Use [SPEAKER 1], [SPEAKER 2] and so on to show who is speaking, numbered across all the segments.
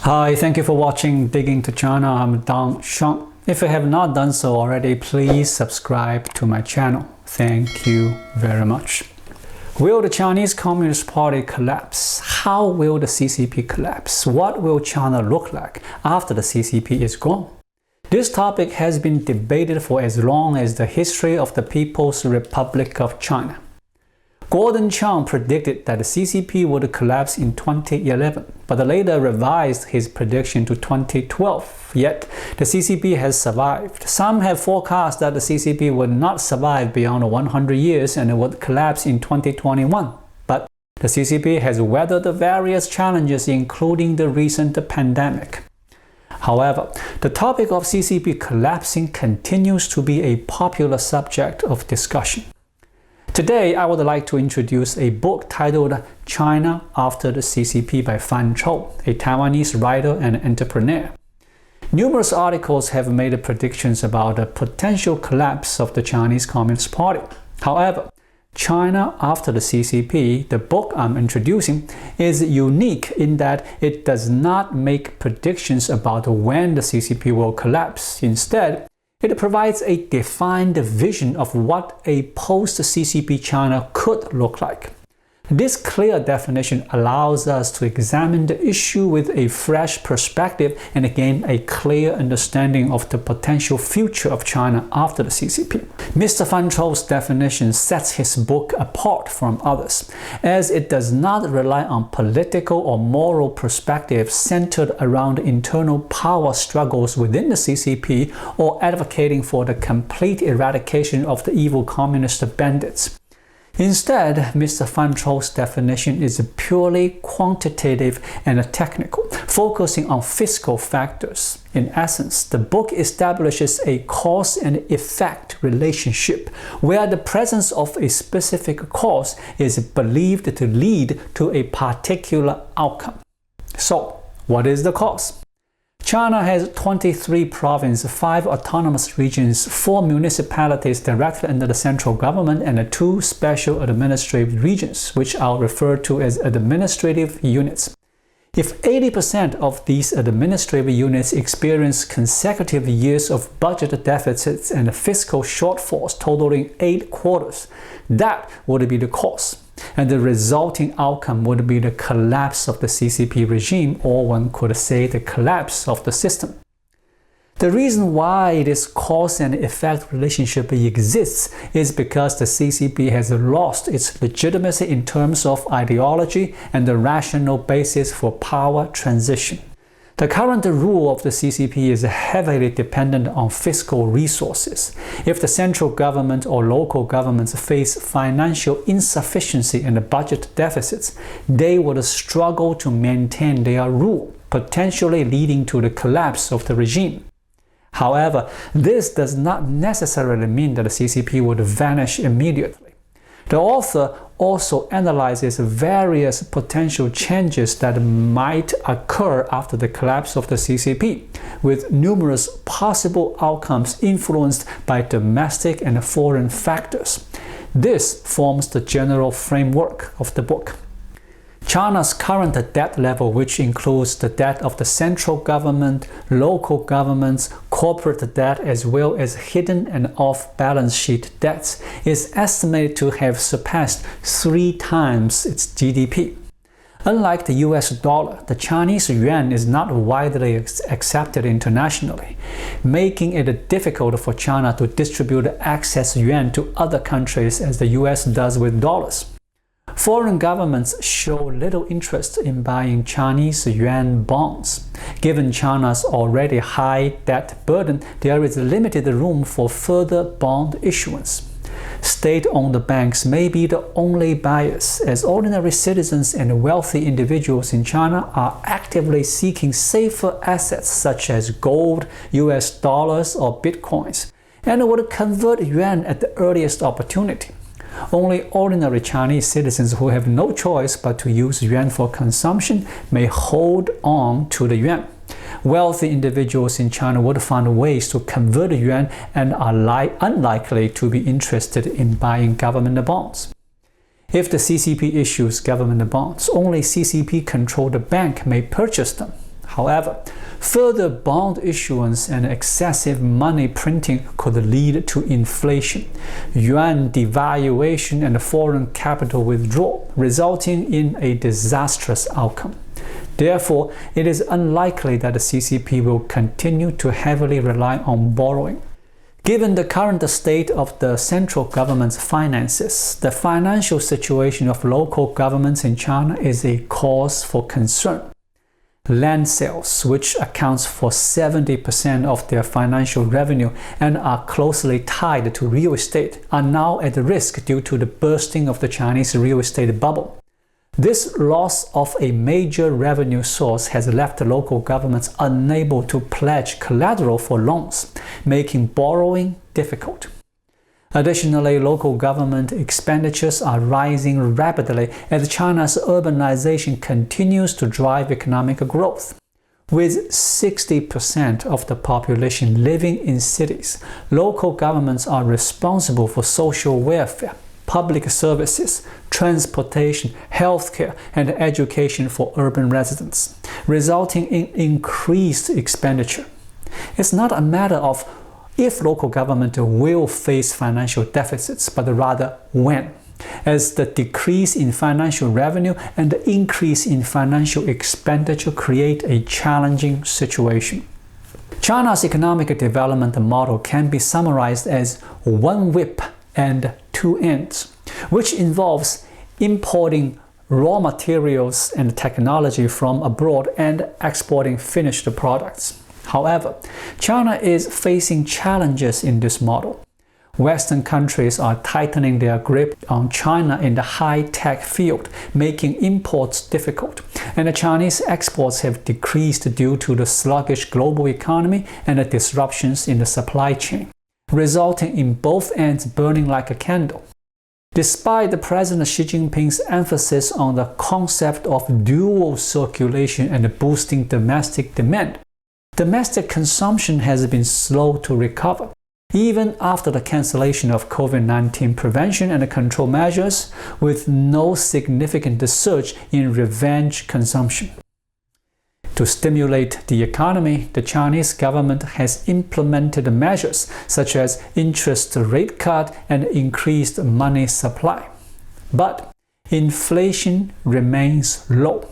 [SPEAKER 1] Hi, thank you for watching Digging to China. I'm Dong Sheng. If you have not done so already, please subscribe to my channel. Thank you very much. Will the Chinese Communist Party collapse? How will the CCP collapse? What will China look like after the CCP is gone? This topic has been debated for as long as the history of the People's Republic of China. Gordon Chang predicted that the CCP would collapse in 2011, but later revised his prediction to 2012. Yet, the CCP has survived. Some have forecast that the CCP would not survive beyond 100 years and would collapse in 2021. But the CCP has weathered the various challenges, including the recent pandemic. However, the topic of CCP collapsing continues to be a popular subject of discussion. Today, I would like to introduce a book titled China After the CCP by Fan Chou, a Taiwanese writer and entrepreneur. Numerous articles have made predictions about the potential collapse of the Chinese Communist Party. However, China After the CCP, the book I'm introducing, is unique in that it does not make predictions about when the CCP will collapse. Instead, it provides a defined vision of what a post-CCP China could look like. This clear definition allows us to examine the issue with a fresh perspective and gain a clear understanding of the potential future of China after the CCP. Mr. Fan Chou's definition sets his book apart from others, as it does not rely on political or moral perspectives centered around internal power struggles within the CCP or advocating for the complete eradication of the evil communist bandits. Instead, Mr. Fan Chou's definition is purely quantitative and technical, focusing on fiscal factors. In essence, the book establishes a cause and effect relationship, where the presence of a specific cause is believed to lead to a particular outcome. So, what is the cause? China has 23 provinces, 5 autonomous regions, 4 municipalities directly under the central government, and 2 special administrative regions, which I'll refer to as administrative units. If 80% of these administrative units experience consecutive years of budget deficits and fiscal shortfalls totaling 8 quarters, that would be the cause. And the resulting outcome would be the collapse of the CCP regime, or one could say the collapse of the system. The reason why this cause and effect relationship exists is because the CCP has lost its legitimacy in terms of ideology and the rational basis for power transition. The current rule of the CCP is heavily dependent on fiscal resources. If the central government or local governments face financial insufficiency and budget deficits, they would struggle to maintain their rule, potentially leading to the collapse of the regime. However, this does not necessarily mean that the CCP would vanish immediately. The author also analyzes various potential changes that might occur after the collapse of the CCP, with numerous possible outcomes influenced by domestic and foreign factors. This forms the general framework of the book. China's current debt level, which includes the debt of the central government, local governments, corporate debt, as well as hidden and off-balance sheet debts, is estimated to have surpassed 3 times its GDP. Unlike the US dollar, the Chinese yuan is not widely accepted internationally, making it difficult for China to distribute excess yuan to other countries as the US does with dollars. Foreign governments show little interest in buying Chinese yuan bonds. Given China's already high debt burden, there is limited room for further bond issuance. State-owned banks may be the only buyers, as ordinary citizens and wealthy individuals in China are actively seeking safer assets such as gold, US dollars, or bitcoins, and would convert yuan at the earliest opportunity. Only ordinary Chinese citizens who have no choice but to use yuan for consumption may hold on to the yuan. Wealthy individuals in China would find ways to convert yuan and are unlikely to be interested in buying government bonds. If the CCP issues government bonds, only CCP-controlled bank may purchase them. However, further bond issuance and excessive money printing could lead to inflation, yuan devaluation, and foreign capital withdrawal, resulting in a disastrous outcome. Therefore, it is unlikely that the CCP will continue to heavily rely on borrowing. Given the current state of the central government's finances, the financial situation of local governments in China is a cause for concern. Land sales, which accounts for 70% of their financial revenue and are closely tied to real estate, are now at risk due to the bursting of the Chinese real estate bubble. This loss of a major revenue source has left local governments unable to pledge collateral for loans, making borrowing difficult. Additionally, local government expenditures are rising rapidly as China's urbanization continues to drive economic growth. With 60% of the population living in cities, local governments are responsible for social welfare, public services, transportation, healthcare, and education for urban residents, resulting in increased expenditure. It's not a matter of if local government will face financial deficits, but rather when, as the decrease in financial revenue and the increase in financial expenditure create a challenging situation. China's economic development model can be summarized as one whip and two ends, which involves importing raw materials and technology from abroad and exporting finished products. However, China is facing challenges in this model. Western countries are tightening their grip on China in the high-tech field, making imports difficult, and the Chinese exports have decreased due to the sluggish global economy and the disruptions in the supply chain, resulting in both ends burning like a candle. Despite President Xi Jinping's emphasis on the concept of dual circulation and boosting domestic demand, domestic consumption has been slow to recover, even after the cancellation of COVID-19 prevention and control measures, with no significant surge in revenge consumption. To stimulate the economy, the Chinese government has implemented measures such as interest rate cut and increased money supply. But inflation remains low.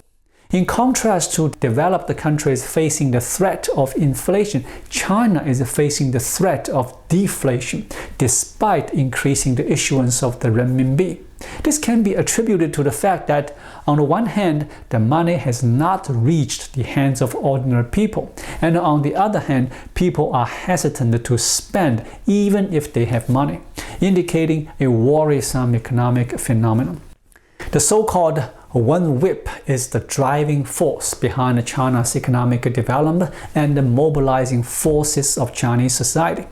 [SPEAKER 1] In contrast to developed countries facing the threat of inflation, China is facing the threat of deflation, despite increasing the issuance of the renminbi. This can be attributed to the fact that, on the one hand, the money has not reached the hands of ordinary people, and on the other hand, people are hesitant to spend even if they have money, indicating a worrisome economic phenomenon. The so-called one whip is the driving force behind China's economic development and the mobilizing forces of Chinese society.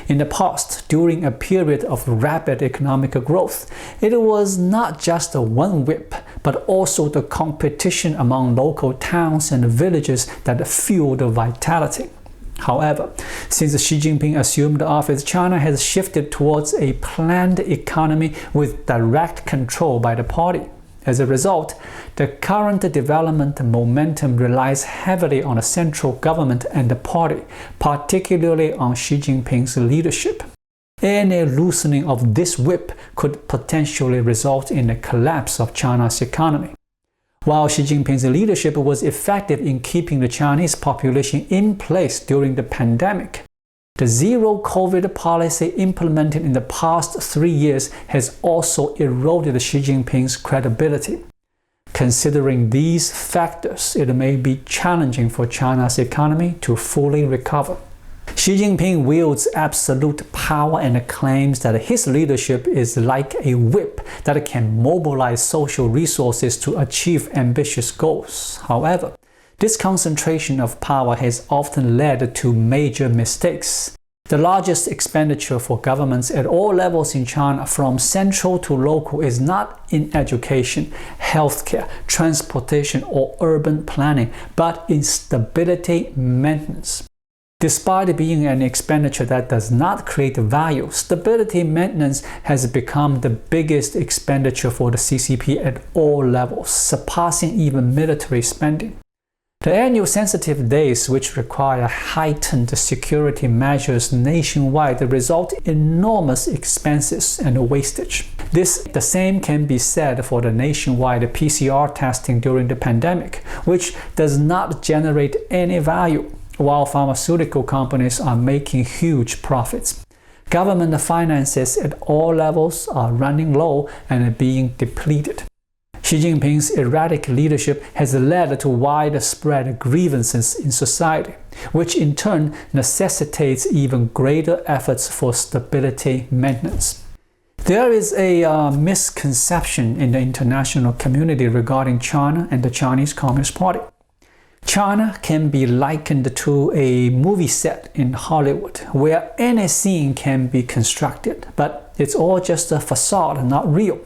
[SPEAKER 1] In the past, during a period of rapid economic growth, it was not just a one whip, but also the competition among local towns and villages that fueled vitality. However, since Xi Jinping assumed office, China has shifted towards a planned economy with direct control by the party. As a result, the current development momentum relies heavily on the central government and the party, particularly on Xi Jinping's leadership. Any loosening of this whip could potentially result in the collapse of China's economy. While Xi Jinping's leadership was effective in keeping the Chinese population in place during the pandemic, the zero-COVID policy implemented in the past 3 years has also eroded Xi Jinping's credibility. Considering these factors, it may be challenging for China's economy to fully recover. Xi Jinping wields absolute power and claims that his leadership is like a whip that can mobilize social resources to achieve ambitious goals. However, this concentration of power has often led to major mistakes. The largest expenditure for governments at all levels in China, from central to local, is not in education, healthcare, transportation, or urban planning, but in stability maintenance. Despite being an expenditure that does not create value, stability maintenance has become the biggest expenditure for the CCP at all levels, surpassing even military spending. The annual sensitive days, which require heightened security measures nationwide, result in enormous expenses and wastage. The same can be said for the nationwide PCR testing during the pandemic, which does not generate any value, while pharmaceutical companies are making huge profits. Government finances at all levels are running low and being depleted. Xi Jinping's erratic leadership has led to widespread grievances in society, which in turn necessitates even greater efforts for stability maintenance. There is a misconception in the international community regarding China and the Chinese Communist Party. China can be likened to a movie set in Hollywood, where any scene can be constructed, but it's all just a facade, not real.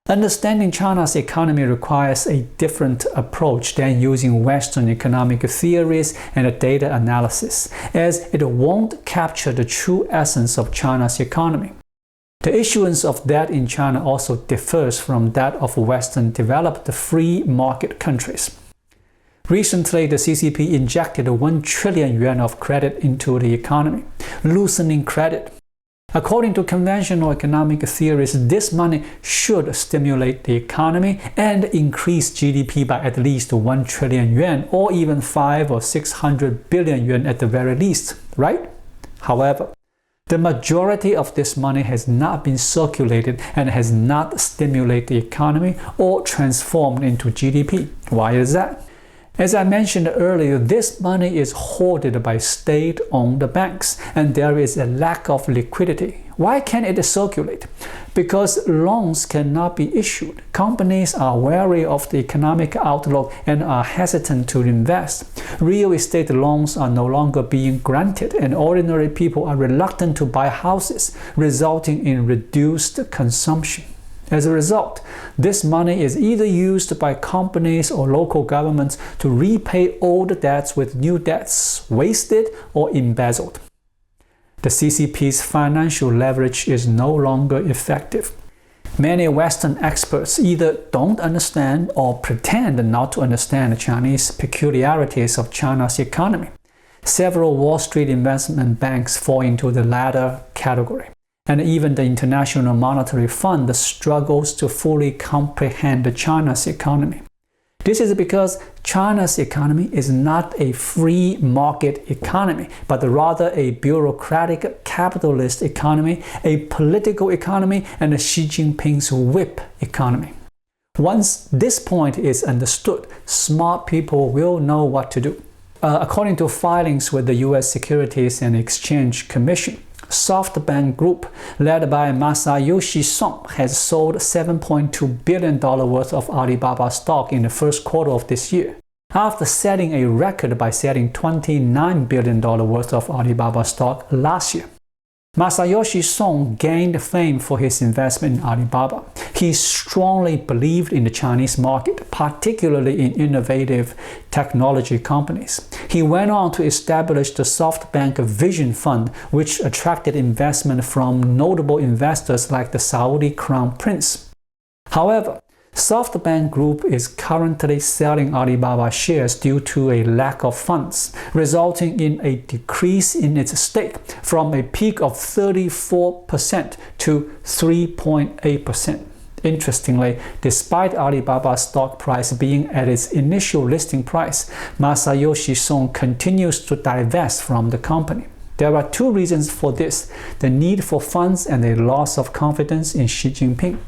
[SPEAKER 1] Understanding China's economy requires a different approach than using Western economic theories and data analysis, as it won't capture the true essence of China's economy. The issuance of debt in China also differs from that of Western developed free market countries. Recently, the CCP injected 1 trillion yuan of credit into the economy, loosening credit. According to conventional economic theories, this money should stimulate the economy and increase GDP by at least 1 trillion yuan, or even 500 or 600 billion yuan at the very least, right? However, the majority of this money has not been circulated and has not stimulated the economy or transformed into GDP. Why is that? As I mentioned earlier, this money is hoarded by state-owned banks, and there is a lack of liquidity. Why can't it circulate? Because loans cannot be issued. Companies are wary of the economic outlook and are hesitant to invest. Real estate loans are no longer being granted, and ordinary people are reluctant to buy houses, resulting in reduced consumption. As a result, this money is either used by companies or local governments to repay old debts with new debts, wasted or embezzled. The CCP's financial leverage is no longer effective. Many Western experts either don't understand or pretend not to understand the Chinese peculiarities of China's economy. Several Wall Street investment banks fall into the latter category. And even the International Monetary Fund struggles to fully comprehend China's economy. This is because China's economy is not a free market economy, but rather a bureaucratic capitalist economy, a political economy, and a Xi Jinping's whip economy. Once this point is understood, smart people will know what to do. According to filings with the U.S. Securities and Exchange Commission, SoftBank Group, led by Masayoshi Son, has sold $7.2 billion worth of Alibaba stock in the first quarter of this year, after setting a record by selling $29 billion worth of Alibaba stock last year. Masayoshi Son gained fame for his investment in Alibaba. He strongly believed in the Chinese market, particularly in innovative technology companies. He went on to establish the SoftBank Vision Fund, which attracted investment from notable investors like the Saudi Crown Prince. However, SoftBank Group is currently selling Alibaba shares due to a lack of funds, resulting in a decrease in its stake from a peak of 34% to 3.8%. Interestingly, despite Alibaba's stock price being at its initial listing price, Masayoshi Son continues to divest from the company. There are two reasons for this: the need for funds and a loss of confidence in Xi Jinping.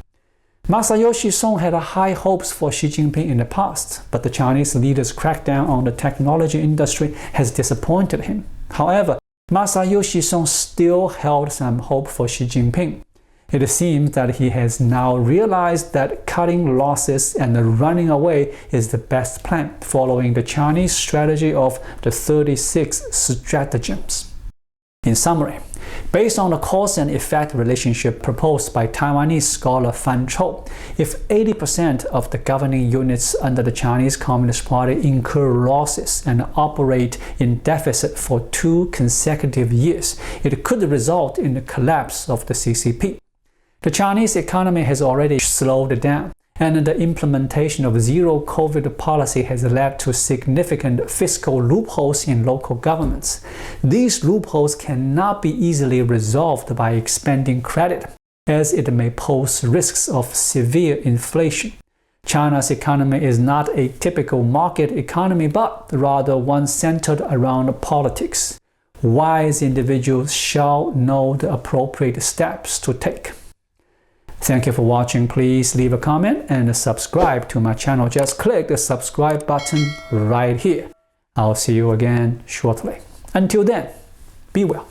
[SPEAKER 1] Masayoshi Son had high hopes for Xi Jinping in the past, but the Chinese leader's crackdown on the technology industry has disappointed him. However, Masayoshi Son still held some hope for Xi Jinping. It seems that he has now realized that cutting losses and running away is the best plan, following the Chinese strategy of the 36 stratagems. In summary, based on the cause and effect relationship proposed by Taiwanese scholar Fan Chou, if 80% of the governing units under the Chinese Communist Party incur losses and operate in deficit for 2 consecutive years, it could result in the collapse of the CCP. The Chinese economy has already slowed down, and the implementation of zero-COVID policy has led to significant fiscal loopholes in local governments. These loopholes cannot be easily resolved by expanding credit, as it may pose risks of severe inflation. China's economy is not a typical market economy, but rather one centered around politics. Wise individuals shall know the appropriate steps to take. Thank you for watching. Please leave a comment and subscribe to my channel. Just click the subscribe button right here. I'll see you again shortly. Until then, be well.